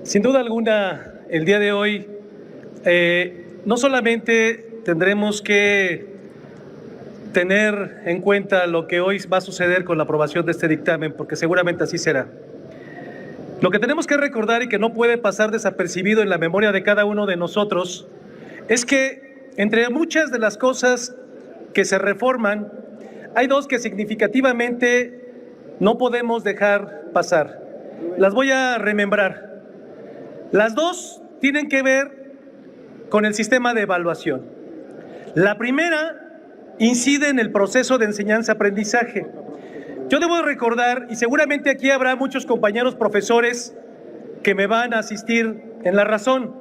Sin duda alguna, el día de hoy no solamente tendremos que tener en cuenta lo que hoy va a suceder con la aprobación de este dictamen, porque seguramente así será. Lo que tenemos que recordar y que no puede pasar desapercibido en la memoria de cada uno de nosotros es que entre muchas de las cosas que se reforman, hay dos que significativamente no podemos dejar pasar. Las voy a remembrar. Las dos tienen que ver con el sistema de evaluación. La primera incide en el proceso de enseñanza-aprendizaje. Yo debo recordar, y seguramente aquí habrá muchos compañeros profesores que me van a asistir en la razón.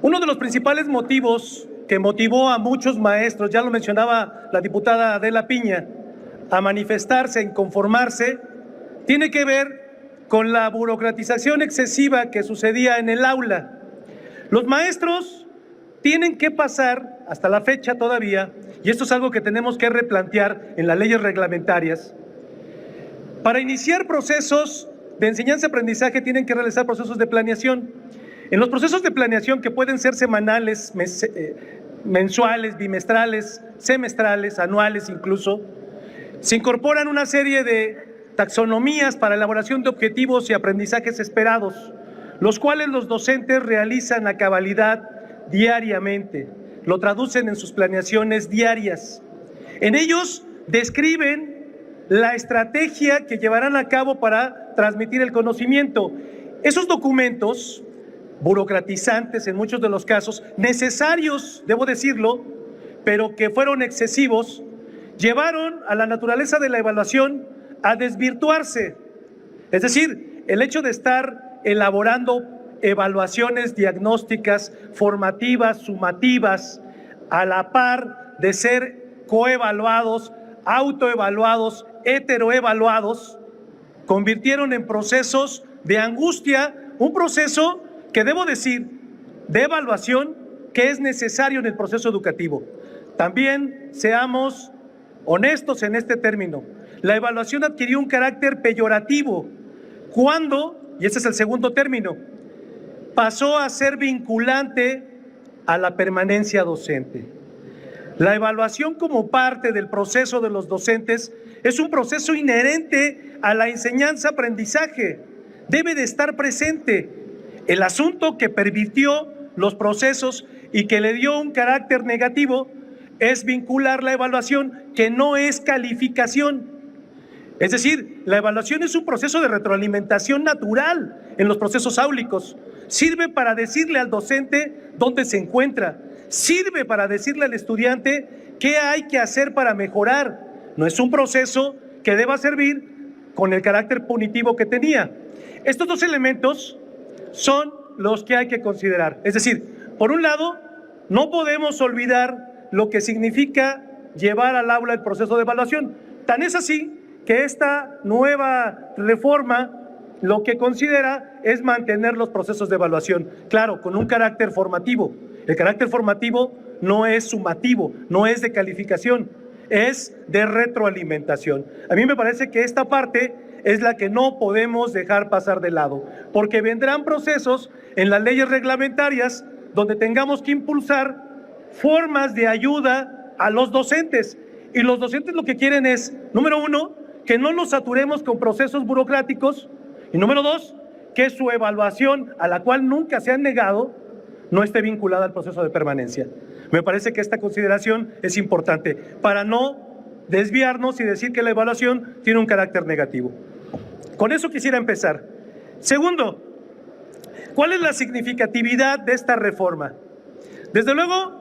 Uno de los principales motivos que motivó a muchos maestros, ya lo mencionaba la diputada Adela Piña, a manifestarse, a inconformarse, tiene que ver con la burocratización excesiva que sucedía en el aula. Los maestros tienen que pasar, hasta la fecha todavía, y esto es algo que tenemos que replantear en las leyes reglamentarias, para iniciar procesos de enseñanza-aprendizaje tienen que realizar procesos de planeación. En los procesos de planeación, que pueden ser semanales, mensuales, bimestrales, semestrales, anuales incluso, se incorporan una serie de taxonomías para elaboración de objetivos y aprendizajes esperados, los cuales los docentes realizan a cabalidad diariamente, lo traducen en sus planeaciones diarias. En ellos describen la estrategia que llevarán a cabo para transmitir el conocimiento. Esos documentos, burocratizantes en muchos de los casos, necesarios, debo decirlo, pero que fueron excesivos, llevaron a la naturaleza de la evaluación a desvirtuarse. Es decir, el hecho de estar elaborando evaluaciones diagnósticas, formativas, sumativas, a la par de ser coevaluados, autoevaluados, heteroevaluados, convirtieron en procesos de angustia, un proceso que debo decir, de evaluación, que es necesario en el proceso educativo. También seamos honestos en este término. La evaluación adquirió un carácter peyorativo cuando, y ese es el segundo término, pasó a ser vinculante a la permanencia docente. La evaluación como parte del proceso de los docentes es un proceso inherente a la enseñanza-aprendizaje. Debe de estar presente. El asunto que pervirtió los procesos y que le dio un carácter negativo es vincular la evaluación, que no es calificación. Es decir, la evaluación es un proceso de retroalimentación natural en los procesos áulicos. Sirve para decirle al docente dónde se encuentra. Sirve para decirle al estudiante qué hay que hacer para mejorar. No es un proceso que deba servir con el carácter punitivo que tenía. Estos dos elementos son los que hay que considerar. Es decir, por un lado, no podemos olvidar lo que significa llevar al aula el proceso de evaluación. Tan es así que esta nueva reforma lo que considera es mantener los procesos de evaluación, claro, con un carácter formativo. El carácter formativo no es sumativo, no es de calificación, es de retroalimentación. A mí me parece que esta parte es la que no podemos dejar pasar de lado, porque vendrán procesos en las leyes reglamentarias donde tengamos que impulsar formas de ayuda a los docentes. Y los docentes lo que quieren es, número uno, que no nos saturemos con procesos burocráticos, y número dos, que su evaluación, a la cual nunca se han negado, no esté vinculada al proceso de permanencia. Me parece que esta consideración es importante para no desviarnos y decir que la evaluación tiene un carácter negativo. Con eso quisiera empezar. Segundo, ¿cuál es la significatividad de esta reforma? Desde luego,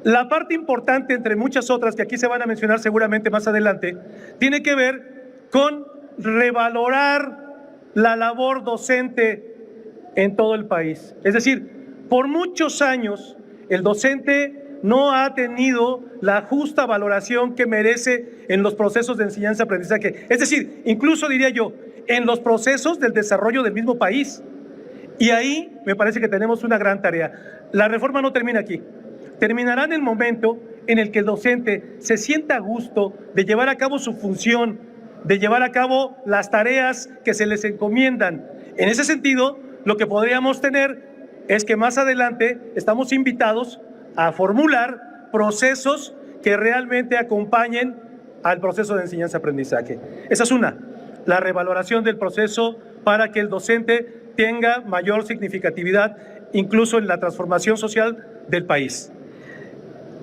la parte importante, entre muchas otras que aquí se van a mencionar seguramente más adelante, tiene que ver con revalorar la labor docente en todo el país. Es decir, por muchos años el docente no ha tenido la justa valoración que merece en los procesos de enseñanza-aprendizaje. Es decir, incluso diría yo, en los procesos del desarrollo del mismo país. Y ahí me parece que tenemos una gran tarea. La reforma no termina aquí. Terminará en el momento en el que el docente se sienta a gusto de llevar a cabo su función, de llevar a cabo las tareas que se les encomiendan. En ese sentido, lo que podríamos tener es que más adelante estamos invitados a formular procesos que realmente acompañen al proceso de enseñanza-aprendizaje. Esa es una, la revaloración del proceso para que el docente tenga mayor significatividad incluso en la transformación social del país.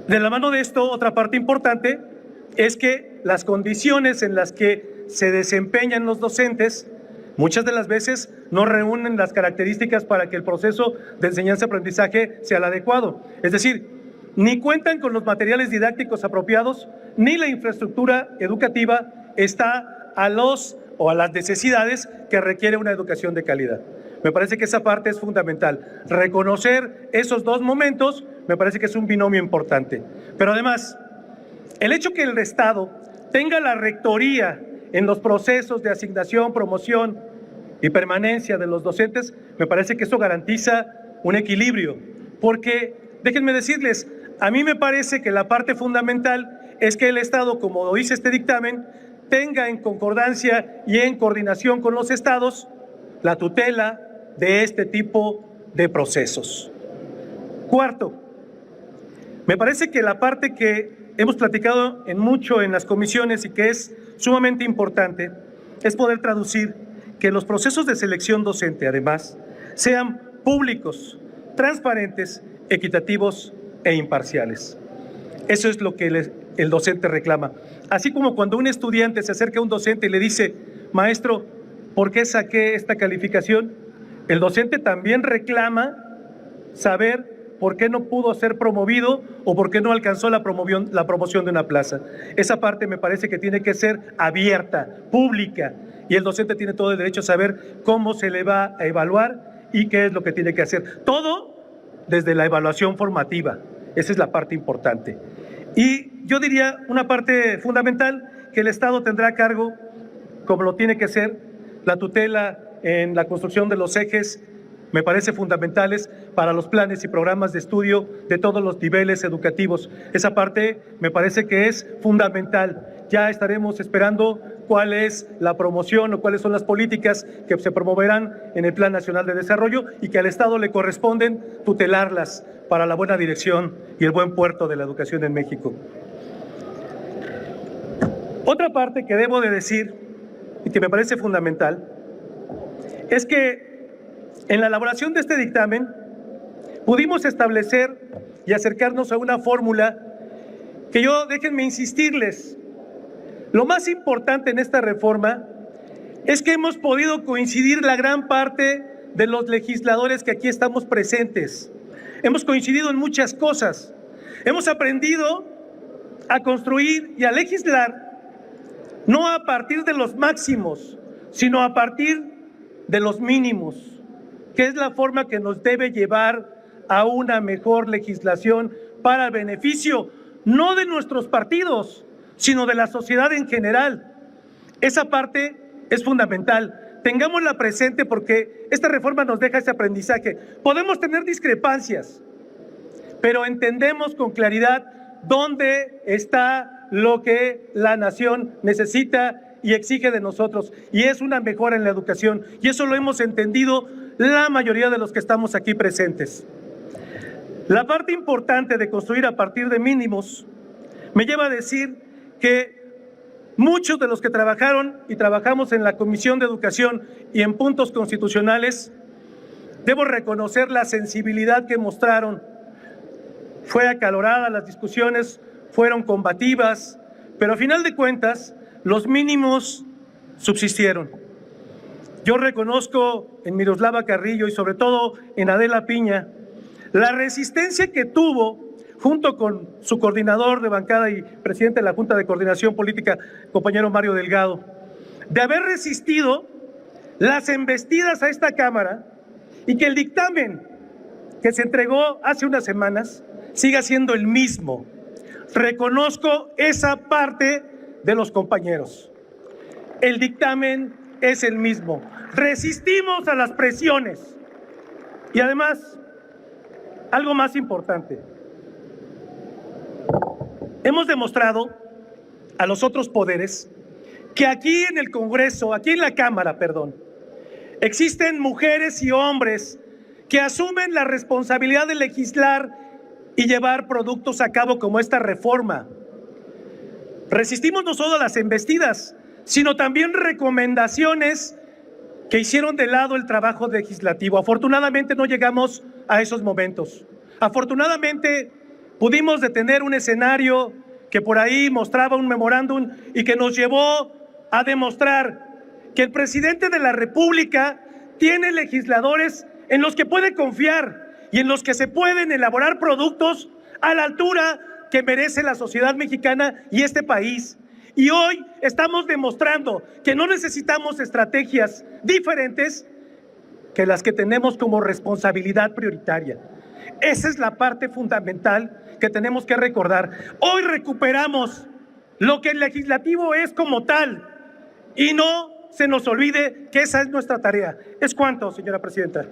De la mano de esto, otra parte importante es que las condiciones en las que se desempeñan los docentes muchas de las veces no reúnen las características para que el proceso de enseñanza-aprendizaje sea el adecuado. Es decir, ni cuentan con los materiales didácticos apropiados, ni la infraestructura educativa está a las necesidades que requiere una educación de calidad. Me parece que esa parte es fundamental. Reconocer esos dos momentos me parece que es un binomio importante. Pero además, el hecho que el Estado tenga la rectoría en los procesos de asignación, promoción y permanencia de los docentes, me parece que eso garantiza un equilibrio. Porque, déjenme decirles, a mí me parece que la parte fundamental es que el Estado, como lo dice este dictamen, tenga en concordancia y en coordinación con los estados la tutela de este tipo de procesos. Cuarto, me parece que la parte que hemos platicado mucho en las comisiones y que es sumamente importante es poder traducir que los procesos de selección docente, además, sean públicos, transparentes, equitativos e imparciales. Eso es lo que el docente reclama. Así como cuando un estudiante se acerca a un docente y le dice, maestro, ¿por qué saqué esta calificación? El docente también reclama saber por qué no pudo ser promovido o por qué no alcanzó la promoción de una plaza. Esa parte me parece que tiene que ser abierta, pública, y el docente tiene todo el derecho a saber cómo se le va a evaluar y qué es lo que tiene que hacer. Todo desde la evaluación formativa. Esa es la parte importante. Y yo diría una parte fundamental, que el Estado tendrá a cargo, como lo tiene que ser, la tutela en la construcción de los ejes, me parece fundamentales para los planes y programas de estudio de todos los niveles educativos. Esa parte me parece que es fundamental. Ya estaremos esperando cuál es la promoción o cuáles son las políticas que se promoverán en el Plan Nacional de Desarrollo y que al Estado le corresponden tutelarlas para la buena dirección y el buen puerto de la educación en México. Otra parte que debo de decir y que me parece fundamental es que en la elaboración de este dictamen pudimos establecer y acercarnos a una fórmula que déjenme insistirles, lo más importante en esta reforma es que hemos podido coincidir la gran parte de los legisladores que aquí estamos presentes. Hemos coincidido en muchas cosas. Hemos aprendido a construir y a legislar no a partir de los máximos, sino a partir de los mínimos, que es la forma que nos debe llevar a una mejor legislación para el beneficio, no de nuestros partidos, sino de la sociedad en general. Esa parte es fundamental. Tengámosla presente porque esta reforma nos deja ese aprendizaje. Podemos tener discrepancias, pero entendemos con claridad dónde está lo que la nación necesita y exige de nosotros, y es una mejora en la educación, y eso lo hemos entendido la mayoría de los que estamos aquí presentes. La parte importante de construir a partir de mínimos me lleva a decir que muchos de los que trabajaron y trabajamos en la Comisión de Educación y en puntos constitucionales, debo reconocer la sensibilidad que mostraron. Fue acalorada, las discusiones fueron combativas, pero a final de cuentas los mínimos subsistieron. Yo reconozco en Miroslava Carrillo y sobre todo en Adela Piña la resistencia que tuvo junto con su coordinador de bancada y presidente de la Junta de Coordinación Política, compañero Mario Delgado, de haber resistido las embestidas a esta Cámara y que el dictamen que se entregó hace unas semanas siga siendo el mismo. Reconozco esa parte de los compañeros. El dictamen es el mismo. Resistimos a las presiones. Y además, algo más importante. Hemos demostrado a los otros poderes que aquí en el Congreso, aquí en la Cámara, Existen mujeres y hombres que asumen la responsabilidad de legislar y llevar productos a cabo como esta reforma. Resistimos no solo a las embestidas, sino también recomendaciones que hicieron de lado el trabajo legislativo. Afortunadamente no llegamos a esos momentos. Afortunadamente pudimos detener un escenario que por ahí mostraba un memorándum y que nos llevó a demostrar que el presidente de la República tiene legisladores en los que puede confiar y en los que se pueden elaborar productos a la altura que merece la sociedad mexicana y este país. Y hoy estamos demostrando que no necesitamos estrategias diferentes que las que tenemos como responsabilidad prioritaria. Esa es la parte fundamental que tenemos que recordar. Hoy recuperamos lo que el legislativo es como tal y no se nos olvide que esa es nuestra tarea. ¿Es cuánto, señora presidenta?